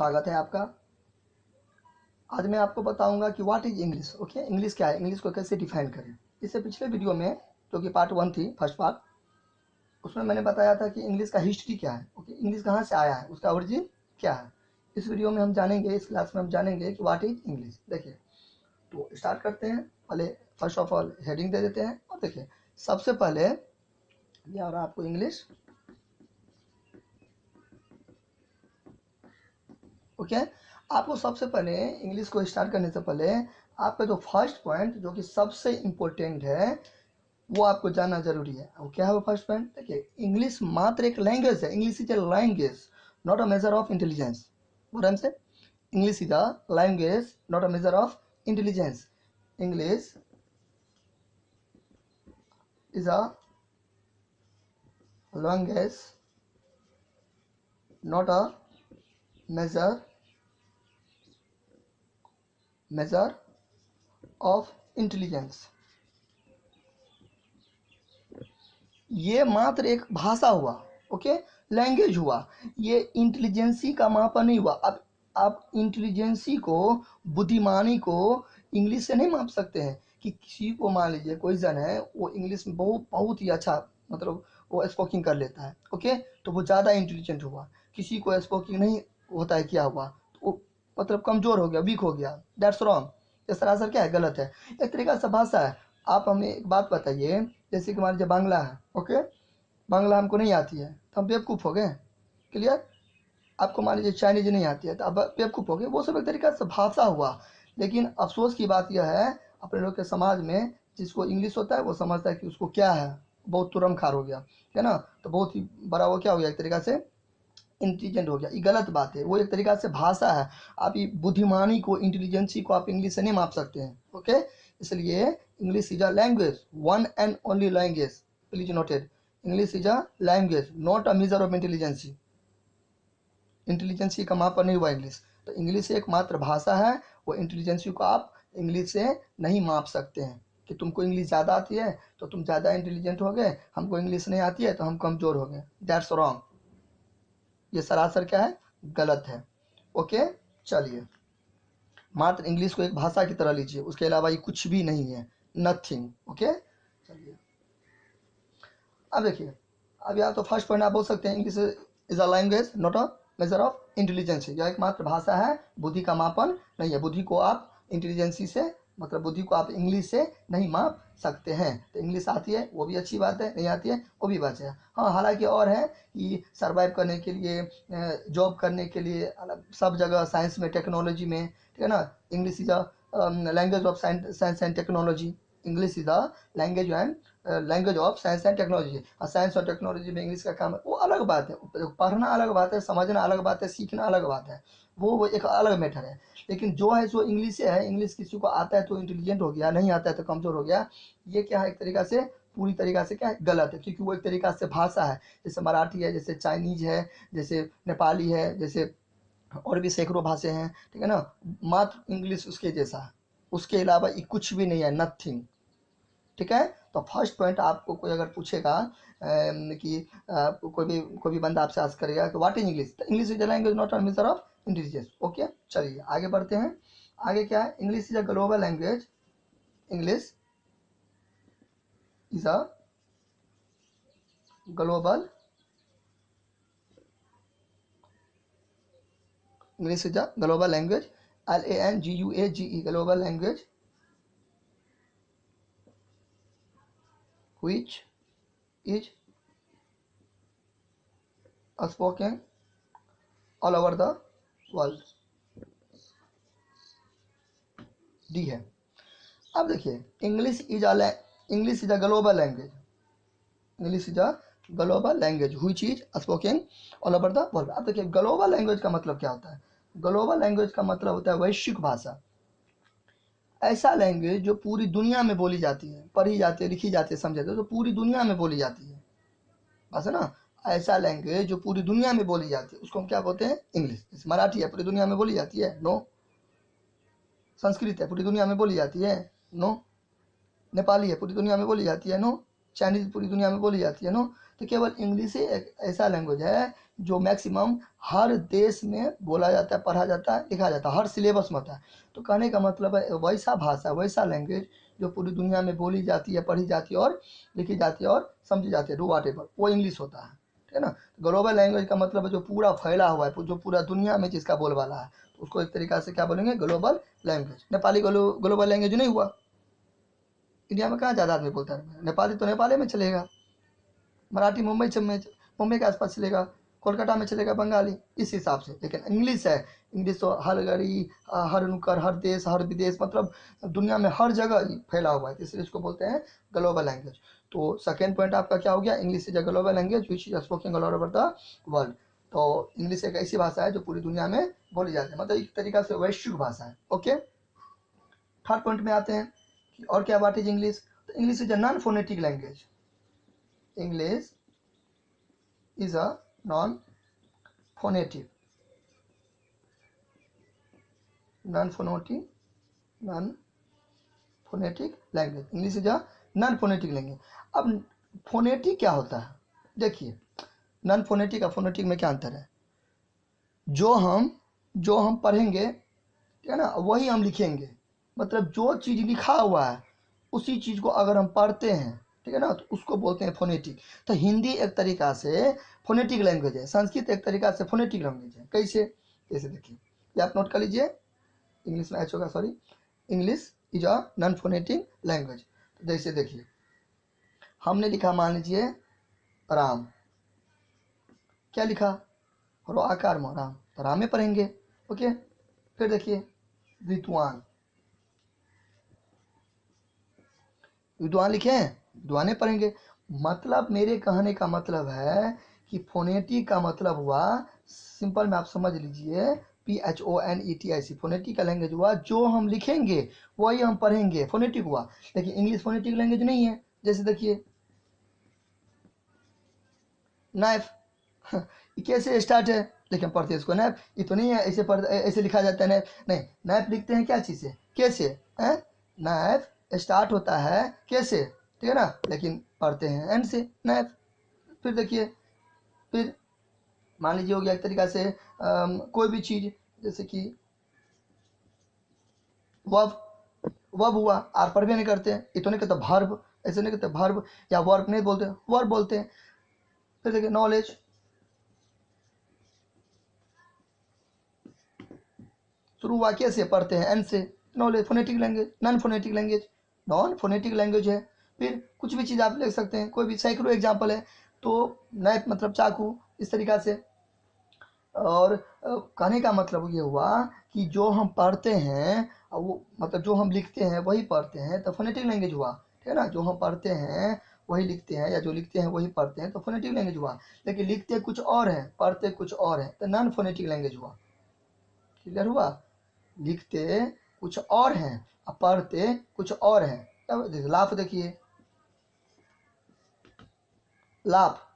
स्वागत है आपका। आज मैं आपको बताऊंगा कि what is English. Okay, English क्या है, इंग्लिश को कैसे डिफाइन करें। इससे पिछले वीडियो में जो कि पार्ट 1 थी, फर्स्ट पार्ट, उसमें मैंने बताया था कि इंग्लिश का हिस्ट्री क्या है। ओके, इंग्लिश कहाँ से आया है, उसका ओरिजिन क्या है। इस वीडियो में हम जानेंगे, इस क्लास में हम जानेंगे कि व्हाट इज इंग्लिश। देखिए, तो स्टार्ट करते हैं। पहले फर्स्ट ऑफ ऑल हेडिंग दे देते हैं। और देखिए, सबसे पहले ये आ रहा आपको इंग्लिश। ओके, आपको सबसे पहले इंग्लिश को स्टार्ट करने से पहले आपका जो फर्स्ट पॉइंट, जो कि सबसे इम्पोर्टेंट है, वो आपको जानना जरूरी है। वो क्या है वो फर्स्ट पॉइंट? देखिए, इंग्लिश मात्र एक लैंग्वेज है। English is a language, not a measure of intelligence. बोल से, English is a language, not a measure of intelligence. English is a language, not a measure of intelligence. ये मात्र एक भाषा हुआ। ओके, लैंग्वेज हुआ। ये इंटेलिजेंसी का मापा नहीं हुआ। अब आप इंटेलिजेंसी को, बुद्धिमानी को इंग्लिश से नहीं माप सकते हैं। कि किसी को मान लीजिए कोई जन है, वो इंग्लिश में बहुत बहुत ही अच्छा, मतलब वो स्पोकिंग कर लेता है। ओके, तो वो ज़्यादा इंटेलिजेंट हुआ। किसी को स्पोकिंग नहीं होता है, क्या हुआ, तो वो मतलब कमज़ोर हो गया, वीक हो गया। That's wrong. ये सरासर क्या है, गलत है। एक तरीका से भाषा है। आप हमें एक बात बताइए, जैसे कि मान लीजिए बांग्ला है। ओके, बांग्ला हमको नहीं आती है तो हम बेवकूफ़ हो गए। क्लियर? आपको मान लीजिए चाइनीज नहीं आती है तो अब बेवकूफ़ हो गए। वो सब एक तरीका से भाषा हुआ। लेकिन अफसोस की बात यह है, अपने लोग के समाज में जिसको इंग्लिश होता है वो समझता है कि उसको क्या है, बहुत तुरम खार हो गया है ना, तो बहुत ही बड़ा वो क्या हो गया, एक तरीका से इंटेलिजेंट हो गया। ये गलत बात है। वो एक तरीका से भाषा है। आप ये बुद्धिमानी को, इंटेलिजेंसी को आप इंग्लिश से नहीं माप सकते हैं। ओके, इसलिए English is a language, one and only language. Please noted, English is a language, not a measure of intelligency. Intelligency का मापन नहीं हुआ इंग्लिश। तो इंग्लिश एक मात्र भाषा है। वो इंटेलिजेंसी को आप इंग्लिश से नहीं माप सकते हैं कि तुमको इंग्लिश ज़्यादा आती है तो तुम ज़्यादा इंटेलिजेंट हो गए, हमको इंग्लिश नहीं आती है तो हम कमज़ोर हो गए। That's wrong. ये सरासर क्या है, गलत है। ओके, चलिए, मात्र इंग्लिश को एक भाषा की तरह लीजिए, उसके अलावा ये कुछ भी नहीं है, नथिंग। ओके, चलिए, अब देखिए, अब यहाँ तो फर्स्ट पॉइंट आप बोल सकते हैं, English is a language, not a measure of intelligency. यह एक मात्र भाषा है, बुद्धि का मापन नहीं है। बुद्धि को आप इंटेलिजेंसी से, मतलब बुद्धि को आप इंग्लिश से नहीं माप सकते हैं। तो इंग्लिश आती है वो भी अच्छी बात है, नहीं आती है वो भी बात है। हाँ, हालांकि और है कि सर्वाइव करने के लिए, जॉब करने के लिए, सब जगह साइंस में, टेक्नोलॉजी में, ठीक है ना, English is a language of science and technology. English is a language of science and technology. और साइंस और टेक्नोलॉजी में इंग्लिश का काम है, वो अलग बात है। पढ़ना अलग बात है, समझना अलग बात है, सीखना अलग बात है। वो एक अलग मैटर है। लेकिन जो है सो इंग्लिश से है। इंग्लिश किसी को आता है तो इंटेलिजेंट हो गया, नहीं आता है तो कमज़ोर हो गया। ये क्या है, एक तरीका से, पूरी तरीका से क्या है, गलत है। क्योंकि वो एक तरीका से भाषा है। जैसे मराठी है, जैसे चाइनीज है, जैसे नेपाली है, जैसे और भी सैकड़ों भाषाएं हैं, ठीक है ना। मात्र इंग्लिश उसके जैसा है, उसके अलावा ये कुछ भी नहीं है, नथिंग। ठीक है, तो फर्स्ट पॉइंट, आपको कोई अगर पूछेगा कि कोई भी बंदा आपसे आस्क करेगा कि व्हाट इज इंग्लिश, तो English is a language, not a measure of intelligence. Okay, चलिए आगे बढ़ते हैं। आगे क्या है, English is a global language. English is a global, English is a global language, LANGUAGE, global language which is spoken all over the world। D है। अब देखिए, English is a global language. English is a global language which is spoken all over the world. अब देखिए, global language का मतलब क्या होता है? ग्लोबल लैंग्वेज का मतलब होता है वैश्विक भाषा। ऐसा लैंग्वेज जो पूरी दुनिया में बोली जाती है, पढ़ी जाती है, लिखी जाती है, समझे तो पूरी दुनिया में बोली जाती है, बस है ना। ऐसा लैंग्वेज जो पूरी दुनिया में बोली जाती है उसको हम क्या बोलते हैं, इंग्लिश। जैसे मराठी है, पूरी दुनिया में बोली जाती है, नो। संस्कृत है, पूरी दुनिया में बोली जाती है, नो। नेपाली है, पूरी दुनिया में बोली जाती है, नो। चाइनीज पूरी दुनिया में बोली जाती है नो। तो केवल इंग्लिश ही एक ऐसा लैंग्वेज है जो मैक्सिमम हर देश में बोला जाता है, पढ़ा जाता है, लिखा जाता है, हर सिलेबस में होता है। तो कहने का मतलब है वैसा भाषा, वैसा लैंग्वेज जो पूरी दुनिया में बोली जाती है, पढ़ी जाती है और लिखी जाती है और समझी जाती है, डू वाट एवर, वो इंग्लिश होता है। ठीक है ना। ग्लोबल लैंग्वेज का मतलब है जो पूरा फैला हुआ है, जो पूरा दुनिया में जिसका बोलबाला है, तो उसको एक तरीका से क्या बोलेंगे, global language. Nepali global language नहीं हुआ। इंडिया में कहाँ ज़्यादा आदमी बोलता है नेपाली, तो नेपाली में चलेगा। मराठी मुंबई के आसपास चलेगा, कोलकाता में चलेगा बंगाली, इस हिसाब से। लेकिन इंग्लिश है, इंग्लिश तो हर गली, हर नुक्कड़, हर देश, हर विदेश, मतलब दुनिया में हर जगह फैला हुआ है, इसलिए इसको बोलते हैं ग्लोबल लैंग्वेज। तो सेकेंड पॉइंट आपका क्या हो गया, English is a global language which is spoken all over the world. तो इंग्लिश एक ऐसी भाषा है जो पूरी दुनिया में बोली जाती है, मतलब एक तरीका से वैश्विक भाषा है। ओके, थर्ड पॉइंट में आते हैं कि और क्या बात है इंग्लिश। तो English is a non phonetic language. English is a non-phonetic non-phonetic non-phonetic language। English is a non phonetic language. अब फोनेटिक क्या होता है, देखिए नॉन फोनेटिक और फोनेटिक में क्या अंतर है। जो हम पढ़ेंगे, ठीक है ना, वही हम लिखेंगे। मतलब जो चीज़ लिखा हुआ है उसी चीज़ को अगर हम पढ़ते हैं, ठीक है ना, तो उसको बोलते हैं फोनेटिक। तो हिंदी एक तरीका से फोनेटिक लैंग्वेज है, संस्कृत एक तरीका से फोनेटिक लैंग्वेज है। कैसे, जैसे देखिए, ये आप नोट कर लीजिए, इंग्लिश में एच होगा, sorry, English is a non phonetic language. तो जैसे देखिए, हमने लिखा, मान लीजिए राम, क्या लिखा, रो आकार में राम, तो राम में पढ़ेंगे। ओके, फिर देखिए विद्वान, विद्वान लिखे हैं, विद्वाने पढ़ेंगे। मतलब मेरे कहने का मतलब है कि फोनेटिक का मतलब हुआ, सिंपल में आप समझ लीजिए, PHONETIC, फोनेटिक का लैंग्वेज हुआ जो हम लिखेंगे वही हम पढ़ेंगे, फोनेटिक हुआ। लेकिन इंग्लिश फोनेटिक लैंग्वेज नहीं है। जैसे देखिए नाइफ, ये कैसे स्टार्ट है, लेकिन पढ़ते इसको नैप, ये तो नहीं है ऐसे ऐसे लिखा जाता है नैप, नहीं, नैप लिखते हैं क्या चीज़ से, कैसे है, नैप स्टार्ट होता है कैसे, ठीक है ना, लेकिन पढ़ते हैं एंड से नैप। फिर देखिए, फिर मान लीजिए हो गया एक तरीका से कोई भी चीज़, जैसे कि वर्ब, वर्ब हुआ, आर पर भी नहीं करते हैं, ये तो नहीं कहते भर्ब, ऐसे नहीं कहते भर्ब, या वर्ब नहीं बोलते, वर्ब बोलते हैं। फिर देखिए नॉलेज, शुरू वाक्य से पढ़ते हैं एन से, knowledge, phonetic language, non phonetic language, non phonetic language है। फिर कुछ भी चीज़ आप लिख सकते हैं, कोई भी सैकड़ों एग्जाम्पल है। तो नाइफ मतलब चाकू, इस तरीका से। और कहने का मतलब ये हुआ कि जो हम पढ़ते हैं, वो मतलब जो हम लिखते हैं वही पढ़ते हैं, तो फोनेटिक लैंग्वेज हुआ, ठीक है ना। जो हम पढ़ते हैं वही लिखते हैं, या जो लिखते हैं वही पढ़ते हैं, तो फोनेटिक लैंग्वेज हुआ। लेकिन लिखते कुछ और हैं, पढ़ते कुछ और हैं, तो नॉन फोनेटिक लैंग्वेज हुआ। क्लियर हुआ, लिखते कुछ और हैं और पढ़ते कुछ और हैं। अब लाफ देखिए, लाफ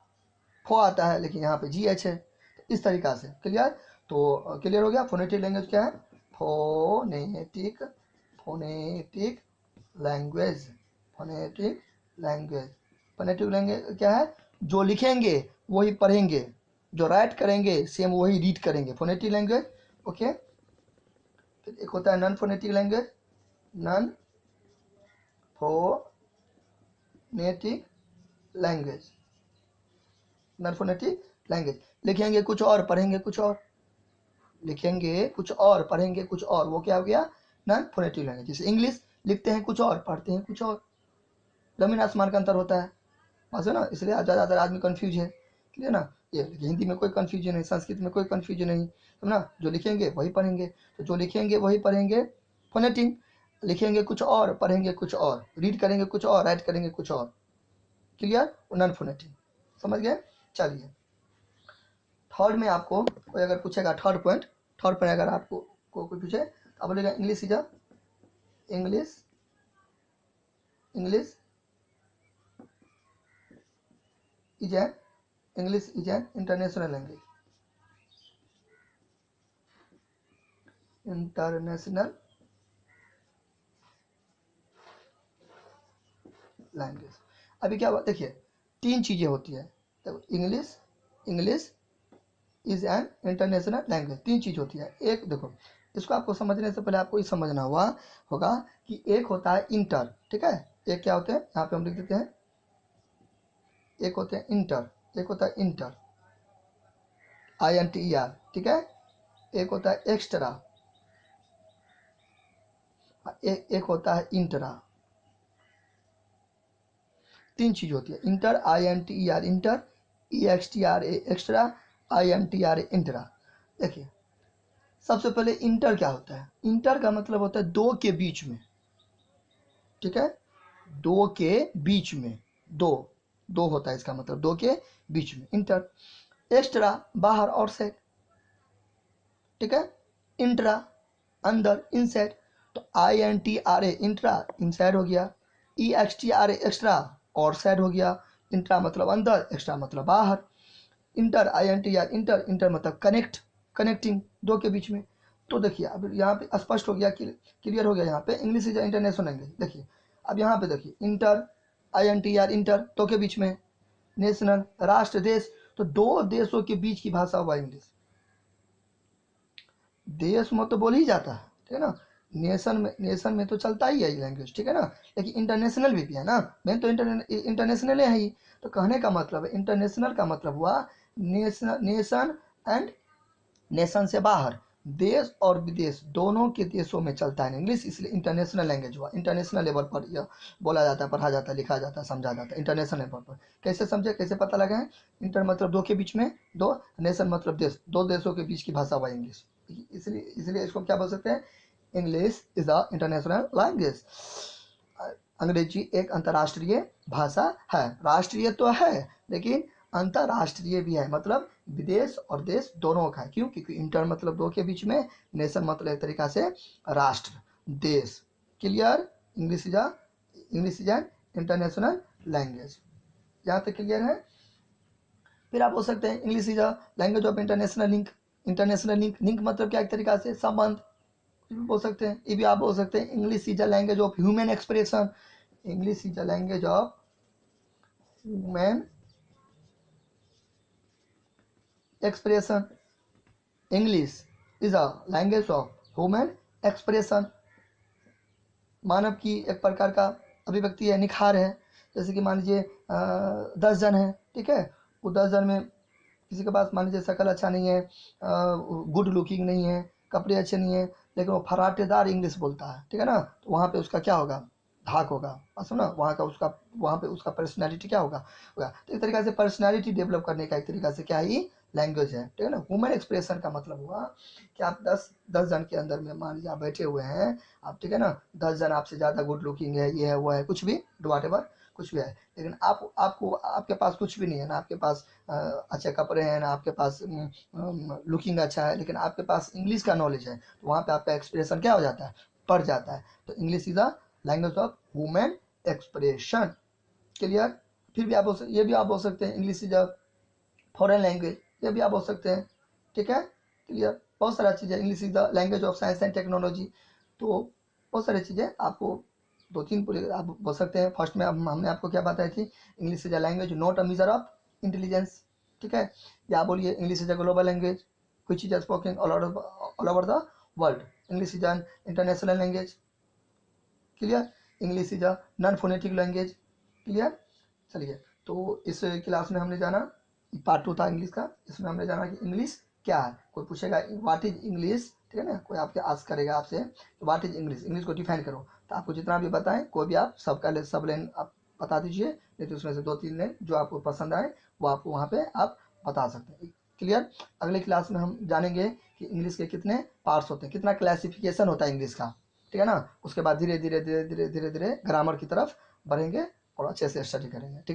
फो आता है, लेकिन यहाँ पे GH है, तो इस तरीका से। क्लियर, तो क्लियर हो गया। फोनेटिक लैंग्वेज क्या है, phonetic, phonetic language, phonetic language. Phonetic language क्या है, जो लिखेंगे वही पढ़ेंगे, जो राइट करेंगे सेम वही रीड करेंगे, फोनेटिक लैंग्वेज। ओके, फिर एक होता है non phonetic language, non phonetic language, non phonetic language. लिखेंगे कुछ और, पढ़ेंगे कुछ और, लिखेंगे कुछ और, पढ़ेंगे कुछ और, वो क्या हो गया, नॉन फोनेटिक लैंग्वेज। जैसे इंग्लिश, लिखते हैं कुछ और, पढ़ते हैं कुछ और, जमीन आसमान का अंतर होता है, बस है ना, इसलिए ज़्यादातर आदमी कंफ्यूज है। क्लियर ना, ये हिंदी में कोई कंफ्यूजन नहीं, संस्कृत में कोई कंफ्यूजन नहीं, है ना। जो लिखेंगे वही पढ़ेंगे, तो जो लिखेंगे वही पढ़ेंगे, फोनेटिक। लिखेंगे कुछ और, पढ़ेंगे कुछ और, रीड करेंगे कुछ और, राइट करेंगे कुछ और। क्लियर, नॉन फोनेटिक, समझ गए। चलिए, थर्ड में आपको कोई अगर पूछेगा, थर्ड पॉइंट अगर आपको कोई पूछे, तो आप बोलेगा English is a, English, English is an, English is an international language, international language. अभी क्या हुआ देखिए, 3 चीज़ें होती है। तो English is an international language, 3 चीज़ होती है। एक देखो, इसको आपको समझने से पहले आपको ये समझना होगा कि एक होता है इंटर, ठीक है। एक क्या होते हैं, यहाँ पे हम लिख देते हैं, एक होते हैं इंटर, एक होता है इंटर INTER, ठीक है। एक होता है एक्स्ट्रा, एक होता है इंट्रा। 3 चीज होती है, inter INTER inter, EXTRA extra, INTRA intra. देखिए सबसे पहले इंटर क्या होता है, इंटर का मतलब होता है दो के बीच में, ठीक है, दो के बीच में, दो होता है इसका मतलब, दो के बीच में इंटर। एक्स्ट्रा बाहर और से, ठीक है। इंट्रा अंदर, इनसाइड। तो INTRA इंट्रा इनसाइड हो गया, EXTRA एक्स्ट्रा और साइड हो गया। इंट्रा मतलब अंदर, एक्स्ट्रा मतलब बाहर। इंटर INTR इंटर, इंटर मतलब कनेक्ट, कनेक्टिंग दो के बीच में। तो देखिए अब यहाँ पे स्पष्ट हो गया, क्लियर हो गया। यहाँ पे इंग्लिश इज इंटरनेशनल लैंग्वेज। देखिए अब यहाँ पे देखिए, इंटर INTR इंटर दो के बीच में, नेशनल राष्ट्र देश, तो दो देशों के बीच की भाषा हुआ इंग्लिश। देश में तो बोल ही जाता है, ठीक है ना। नेशन में तो चलता ही है ये लैंग्वेज, ठीक है ना। लेकिन इंटरनेशनल भी है ना, मेन तो इंटरनेशनल है ही। तो कहने का मतलब है, इंटरनेशनल का मतलब हुआ नेशन एंड नेशन से बाहर, देश और विदेश दोनों के देशों में चलता है इंग्लिश, इसलिए इंटरनेशनल लैंग्वेज हुआ। इंटरनेशनल लेवल पर यह बोला जाता है, पढ़ा जाता है, लिखा जाता है, समझा जाता है इंटरनेशनल लेवल पर। कैसे समझे, कैसे पता लगा है। इंटर मतलब दो के बीच में, दो, नेशन मतलब देश, दो देशों के बीच की भाषा हुआ इंग्लिश। इसलिए इसको क्या बोल सकते हैं, English is a international language. अंग्रेजी एक अंतर्राष्ट्रीय भाषा है, राष्ट्रीय तो है लेकिन अंतर्राष्ट्रीय भी है, मतलब विदेश और देश दोनों का है। क्यों, क्योंकि इंटर मतलब दो के बीच में, नेशन मतलब एक तरीका से राष्ट्र, देश। Clear, English is an international language. यहाँ तक क्लियर है। फिर आप बोल सकते हैं English is a language of international link. International link, link मतलब क्या, एक तरीका से संबंध बोल सकते हैं। ये भी आप बोल सकते हैं English is a language of human expression. English is a language of human expression. English is a language of human expression, मानव की एक प्रकार का अभिव्यक्ति है, निखार है। जैसे कि मान लीजिए 10 जन है, ठीक है। वो 10 जन में किसी के पास मान लीजिए शकल अच्छा नहीं है, गुड लुकिंग नहीं है, कपड़े अच्छे नहीं है, लेकिन वो फराटेदार इंग्लिश बोलता है, ठीक है ना। तो वहाँ पे उसका क्या होगा, धाक होगा। सुना, वहाँ पे उसका पर्सनैलिटी क्या होगा। तो एक तरीका से पर्सनैलिटी डेवलप करने का एक तरीका से क्या ही लैंग्वेज है, ठीक है ना। ह्यूमन एक्सप्रेशन का मतलब हुआ कि आप 10 जन के अंदर में मान लीजिए आप बैठे हुए हैं आप, ठीक है ना। 10 जन आपसे ज़्यादा गुड लुकिंग है, ये है वो है, कुछ भी व्हाटएवर कुछ भी है, लेकिन आपके पास कुछ भी नहीं है ना, आपके पास अच्छे कपड़े हैं ना, आपके पास लुकिंग अच्छा है, लेकिन आपके पास इंग्लिश का नॉलेज है, तो वहाँ पे आपका एक्सप्रेशन क्या हो जाता है, बढ़ जाता है। तो English is a language of human expression. Clear. फिर भी ये भी आप बोल सकते हैं English is a foreign language, ये भी आप बोल सकते हैं, ठीक है। क्लियर, बहुत सारा चीज़ है। English is the language of science and technology. तो बहुत सारी चीज़ें आपको 2-3 पूरे आप बोल सकते हैं। फर्स्ट में हमने आपको क्या बताई थी, English is a language not a measure of intelligence, ठीक है। या बोलिए English is a global language which is spoken all over the world. English is an international language. Clear. English is a non phonetic language. Clear. चलिए, तो इस class में हमने जाना, पार्ट 2 था इंग्लिश का, इसमें हमने जाना कि इंग्लिश क्या है। कोई पूछेगा व्हाट इज इंग्लिश, ठीक है ना, कोई आपके आस्क करेगा आपसे व्हाट इज इंग्लिश, इंग्लिश को डिफाइन करो, तो आपको जितना भी बताएं, कोई भी आप सब लाइन आप बता दीजिए, नहीं तो उसमें से 2-3 लाइन जो आपको पसंद आए वो आप वहाँ पे आप बता सकते हैं। क्लियर। अगले क्लास में हम जानेंगे कि इंग्लिश के कितने पार्ट्स होते हैं, कितना क्लासिफिकेशन होता है इंग्लिश का, ठीक है ना। उसके बाद धीरे धीरे धीरे धीरे धीरे धीरे ग्रामर की तरफ बढ़ेंगे और अच्छे से स्टडी करेंगे, ठीक।